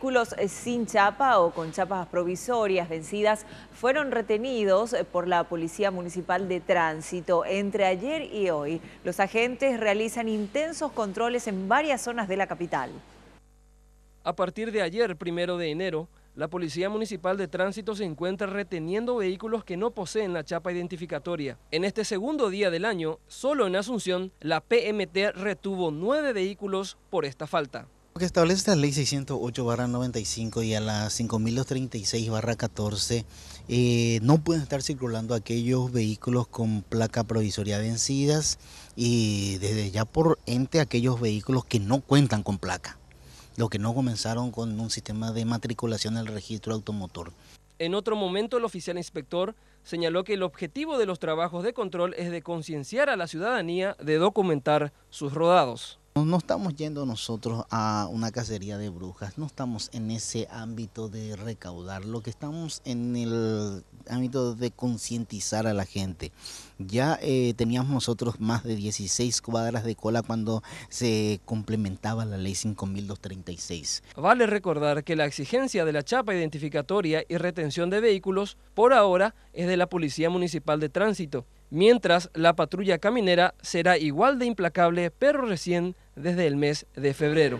vehículos sin chapa o con chapas provisorias vencidas fueron retenidos por la Policía Municipal de Tránsito. Entre ayer y hoy, los agentes realizan intensos controles en varias zonas de la capital. A partir de ayer, 1 de enero, la Policía Municipal de Tránsito se encuentra reteniendo vehículos que no poseen la chapa identificatoria. En este segundo día del año, solo en Asunción, la PMT retuvo 9 vehículos por esta falta. Lo que establece la ley 608/95 y a la 5236/14, no pueden estar circulando aquellos vehículos con placa provisoria vencidas y desde ya por ente aquellos vehículos que no cuentan con placa, los que no comenzaron con un sistema de matriculación del registro automotor. En otro momento, el oficial inspector señaló que el objetivo de los trabajos de control es de concienciar a la ciudadanía de documentar sus rodados. No estamos yendo nosotros a una cacería de brujas, no estamos en ese ámbito de recaudar, lo que estamos en el ámbito de concientizar a la gente. Ya teníamos nosotros más de 16 cuadras de cola cuando se complementaba la ley 5236. Vale recordar que la exigencia de la chapa identificatoria y retención de vehículos por ahora es de la Policía Municipal de Tránsito, mientras la patrulla caminera será igual de implacable, pero recién desde el mes de febrero.